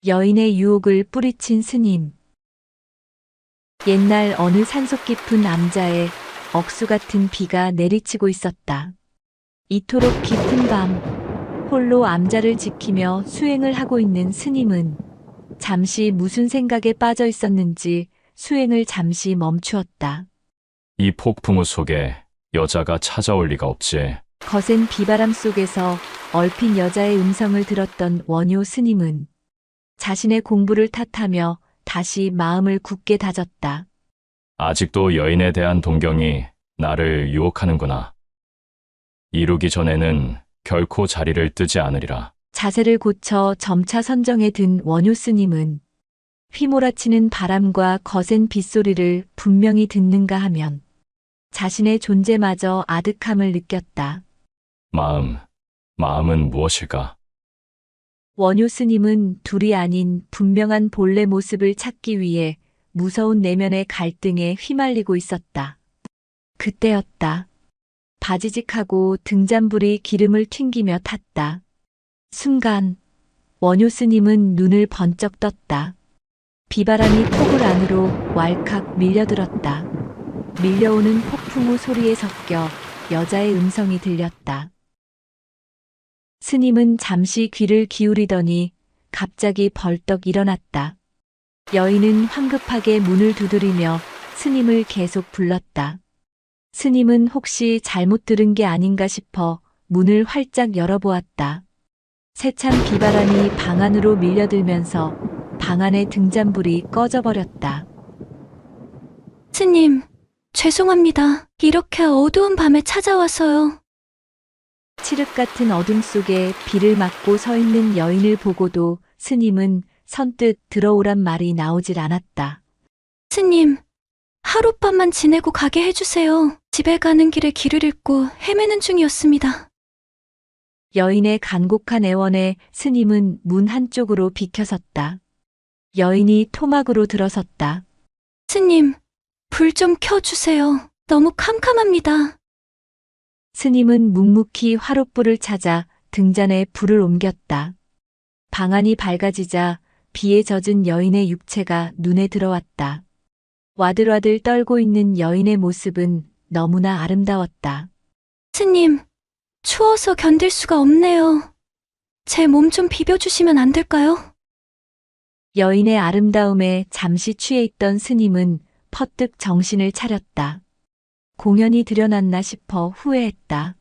여인의 유혹을 뿌리친 스님. 옛날 어느 산속 깊은 암자에 억수 같은 비가 내리치고 있었다. 이토록 깊은 밤, 홀로 암자를 지키며 수행을 하고 있는 스님은 잠시 무슨 생각에 빠져 있었는지 수행을 잠시 멈추었다. 이 폭풍우 속에 여자가 찾아올 리가 없지. 거센 비바람 속에서 얼핏 여자의 음성을 들었던 원효 스님은 자신의 공부를 탓하며 다시 마음을 굳게 다졌다. 아직도 여인에 대한 동경이 나를 유혹하는구나. 이루기 전에는 결코 자리를 뜨지 않으리라. 자세를 고쳐 점차 선정에 든 원효 스님은 휘몰아치는 바람과 거센 빗소리를 분명히 듣는가 하면 자신의 존재마저 아득함을 느꼈다. 마음은 무엇일까? 원효 스님은 둘이 아닌 분명한 본래 모습을 찾기 위해 무서운 내면의 갈등에 휘말리고 있었다. 그때였다. 바지직하고 등잔불이 기름을 튕기며 탔다. 순간 원효 스님은 눈을 번쩍 떴다. 비바람이 폭을 안으로 왈칵 밀려들었다. 밀려오는 폭풍우 소리에 섞여 여자의 음성이 들렸다. 스님은 잠시 귀를 기울이더니 갑자기 벌떡 일어났다. 여인은 황급하게 문을 두드리며 스님을 계속 불렀다. 스님은 혹시 잘못 들은 게 아닌가 싶어 문을 활짝 열어보았다. 세찬 비바람이 방 안으로 밀려들면서 방 안의 등잔불이 꺼져버렸다. 스님, 죄송합니다. 이렇게 어두운 밤에 찾아와서요. 칠흑 같은 어둠 속에 비를 맞고 서 있는 여인을 보고도 스님은 선뜻 들어오란 말이 나오질 않았다. 스님, 하룻밤만 지내고 가게 해주세요. 집에 가는 길에 길을 잃고 헤매는 중이었습니다. 여인의 간곡한 애원에 스님은 문 한쪽으로 비켜섰다. 여인이 토막으로 들어섰다. 스님, 불 좀 켜주세요. 너무 캄캄합니다. 스님은 묵묵히 화롯불을 찾아 등잔에 불을 옮겼다. 방 안이 밝아지자 비에 젖은 여인의 육체가 눈에 들어왔다. 와들와들 떨고 있는 여인의 모습은 너무나 아름다웠다. 스님, 추워서 견딜 수가 없네요. 제 몸 좀 비벼주시면 안 될까요? 여인의 아름다움에 잠시 취해 있던 스님은 퍼뜩 정신을 차렸다. 공연이 드러났나 싶어 후회했다.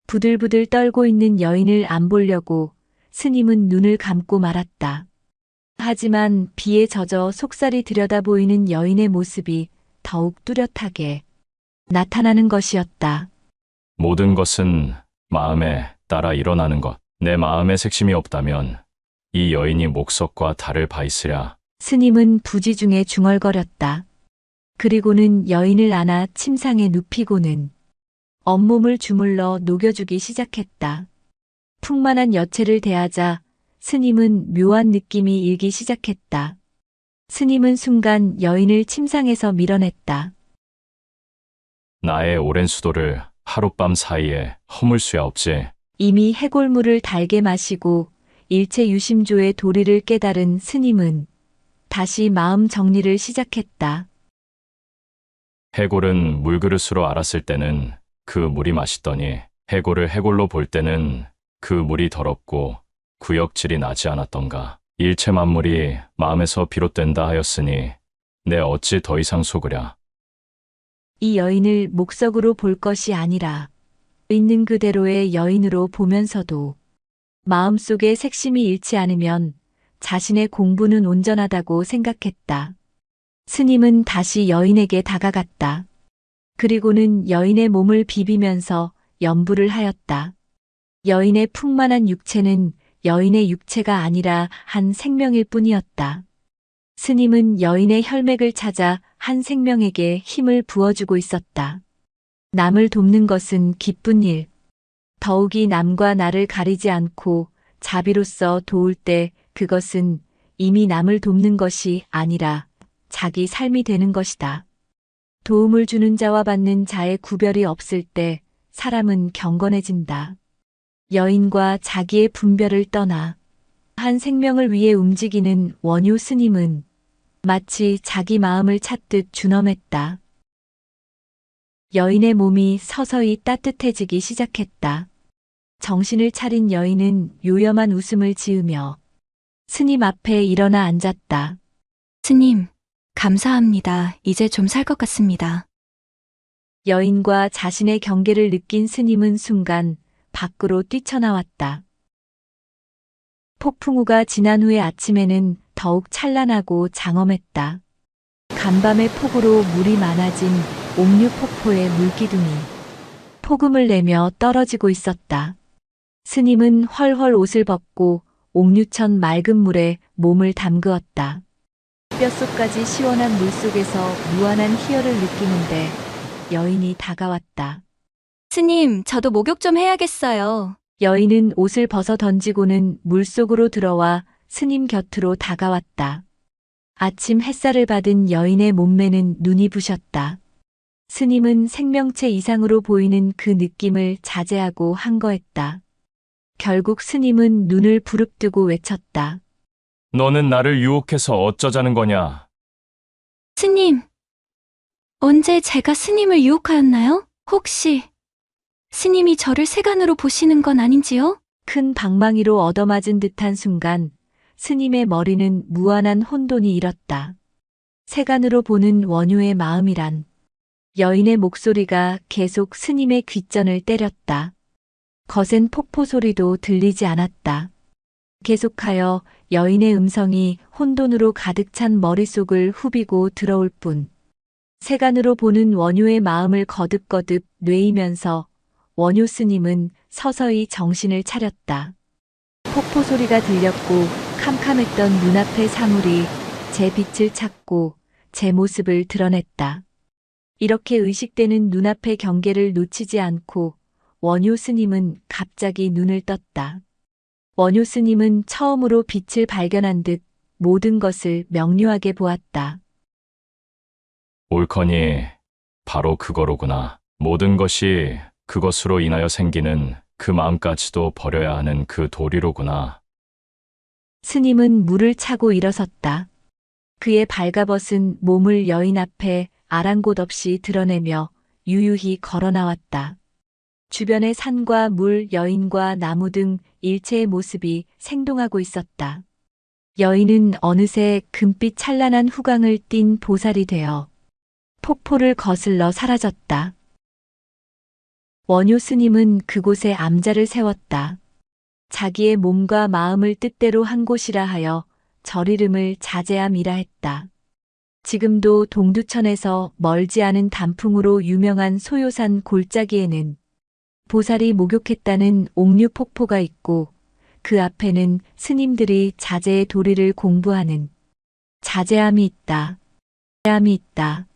부들부들 떨고 있는 여인을 안 보려고 스님은 눈을 감고 말았다. 하지만 비에 젖어 속살이 들여다보이는 여인의 모습이 더욱 뚜렷하게 나타나는 것이었다. 모든 것은 마음에 따라 일어나는 것. 내 마음에 색심이 없다면 이 여인이 목석과 달을 바 있으랴. 스님은 부지 중에 중얼거렸다. 그리고는 여인을 안아 침상에 눕히고는 온몸을 주물러 녹여주기 시작했다. 풍만한 여체를 대하자 스님은 묘한 느낌이 일기 시작했다. 스님은 순간 여인을 침상에서 밀어냈다. 나의 오랜 수도를 하룻밤 사이에 허물 수야 없지. 이미 해골물을 달게 마시고 일체 유심조의 도리를 깨달은 스님은 다시 마음 정리를 시작했다. 해골은 물그릇으로 알았을 때는 그 물이 맛있더니 해골을 해골로 볼 때는 그 물이 더럽고 구역질이 나지 않았던가. 일체 만물이 마음에서 비롯된다 하였으니 내 어찌 더 이상 속으랴. 이 여인을 목석으로 볼 것이 아니라 있는 그대로의 여인으로 보면서도 마음속에 색심이 잃지 않으면 자신의 공부는 온전하다고 생각했다. 스님은 다시 여인에게 다가갔다. 그리고는 여인의 몸을 비비면서 연부를 하였다. 여인의 풍만한 육체는 여인의 육체가 아니라 한 생명일 뿐이었다. 스님은 여인의 혈맥을 찾아 한 생명에게 힘을 부어주고 있었다. 남을 돕는 것은 기쁜 일. 더욱이 남과 나를 가리지 않고 자비로써 도울 때 그것은 이미 남을 돕는 것이 아니라 자기 삶이 되는 것이다. 도움을 주는 자와 받는 자의 구별이 없을 때 사람은 경건해진다. 여인과 자기의 분별을 떠나 한 생명을 위해 움직이는 원효 스님은 마치 자기 마음을 찾듯 준엄했다. 여인의 몸이 서서히 따뜻해지기 시작했다. 정신을 차린 여인은 요염한 웃음을 지으며 스님 앞에 일어나 앉았다. 스님, 감사합니다. 이제 좀 살 것 같습니다. 여인과 자신의 경계를 느낀 스님은 순간 밖으로 뛰쳐나왔다. 폭풍우가 지난 후의 아침에는 더욱 찬란하고 장엄했다. 간밤의 폭우로 물이 많아진 옥류폭포의 물기둥이 폭음을 내며 떨어지고 있었다. 스님은 헐헐 옷을 벗고 옥류천 맑은 물에 몸을 담그었다. 뼛속까지 시원한 물속에서 무한한 희열을 느끼는데 여인이 다가왔다. 스님, 저도 목욕 좀 해야겠어요. 여인은 옷을 벗어 던지고는 물속으로 들어와 스님 곁으로 다가왔다. 아침 햇살을 받은 여인의 몸매는 눈이 부셨다. 스님은 생명체 이상으로 보이는 그 느낌을 자제하고 한거했다. 결국 스님은 눈을 부릅뜨고 외쳤다. 너는 나를 유혹해서 어쩌자는 거냐? 스님, 언제 제가 스님을 유혹하였나요? 혹시 스님이 저를 세간으로 보시는 건 아닌지요? 큰 방망이로 얻어맞은 듯한 순간 스님의 머리는 무한한 혼돈이 일었다. 세간으로 보는 원효의 마음이란 여인의 목소리가 계속 스님의 귓전을 때렸다. 거센 폭포 소리도 들리지 않았다. 계속하여 여인의 음성이 혼돈으로 가득 찬 머릿속을 후비고 들어올 뿐 세간으로 보는 원효의 마음을 거듭거듭 뇌이면서 원효 스님은 서서히 정신을 차렸다. 폭포 소리가 들렸고 캄캄했던 눈앞의 사물이 제 빛을 찾고 제 모습을 드러냈다. 이렇게 의식되는 눈앞의 경계를 놓치지 않고 원효 스님은 갑자기 눈을 떴다. 원효 스님은 처음으로 빛을 발견한 듯 모든 것을 명료하게 보았다. 옳거니 바로 그거로구나. 모든 것이 그것으로 인하여 생기는 그 마음까지도 버려야 하는 그 도리로구나. 스님은 물을 차고 일어섰다. 그의 발가벗은 몸을 여인 앞에 아랑곳 없이 드러내며 유유히 걸어 나왔다. 주변의 산과 물, 여인과 나무 등 일체의 모습이 생동하고 있었다. 여인은 어느새 금빛 찬란한 후광을 띤 보살이 되어 폭포를 거슬러 사라졌다. 원효 스님은 그곳에 암자를 세웠다. 자기의 몸과 마음을 뜻대로 한 곳이라 하여 절이름을 자제함이라 했다. 지금도 동두천에서 멀지 않은 단풍으로 유명한 소요산 골짜기에는 보살이 목욕했다는 옥류폭포가 있고 그 앞에는 스님들이 자제의 도리를 공부하는 자제함이 있다. 자제함이 있다.